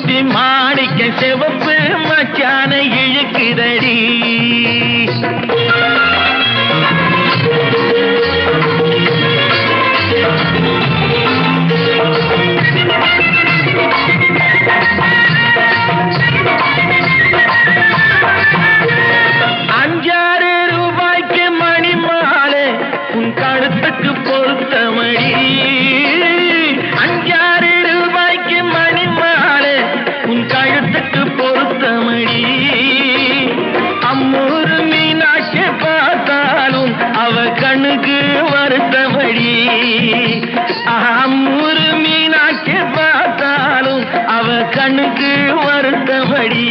மூக்குத்தி மாணிக்க சிவப்பு மச்சான இழுக்குதடி. ₹5 மணி மாலை உன் கழுத்துக்கு பொருத்தமடி. ₹5 மணி மாலை உன் கழுத்துக்கு பொருத்தமடி. அம்மூரு மீனாட்சி பார்த்தாலும் அவ கண்ணுக்கு வருத்தமடி. அம்மூரு மீனாட்சி பார்த்தாலும் அவ கண்ணுக்கு வருத்தமடி.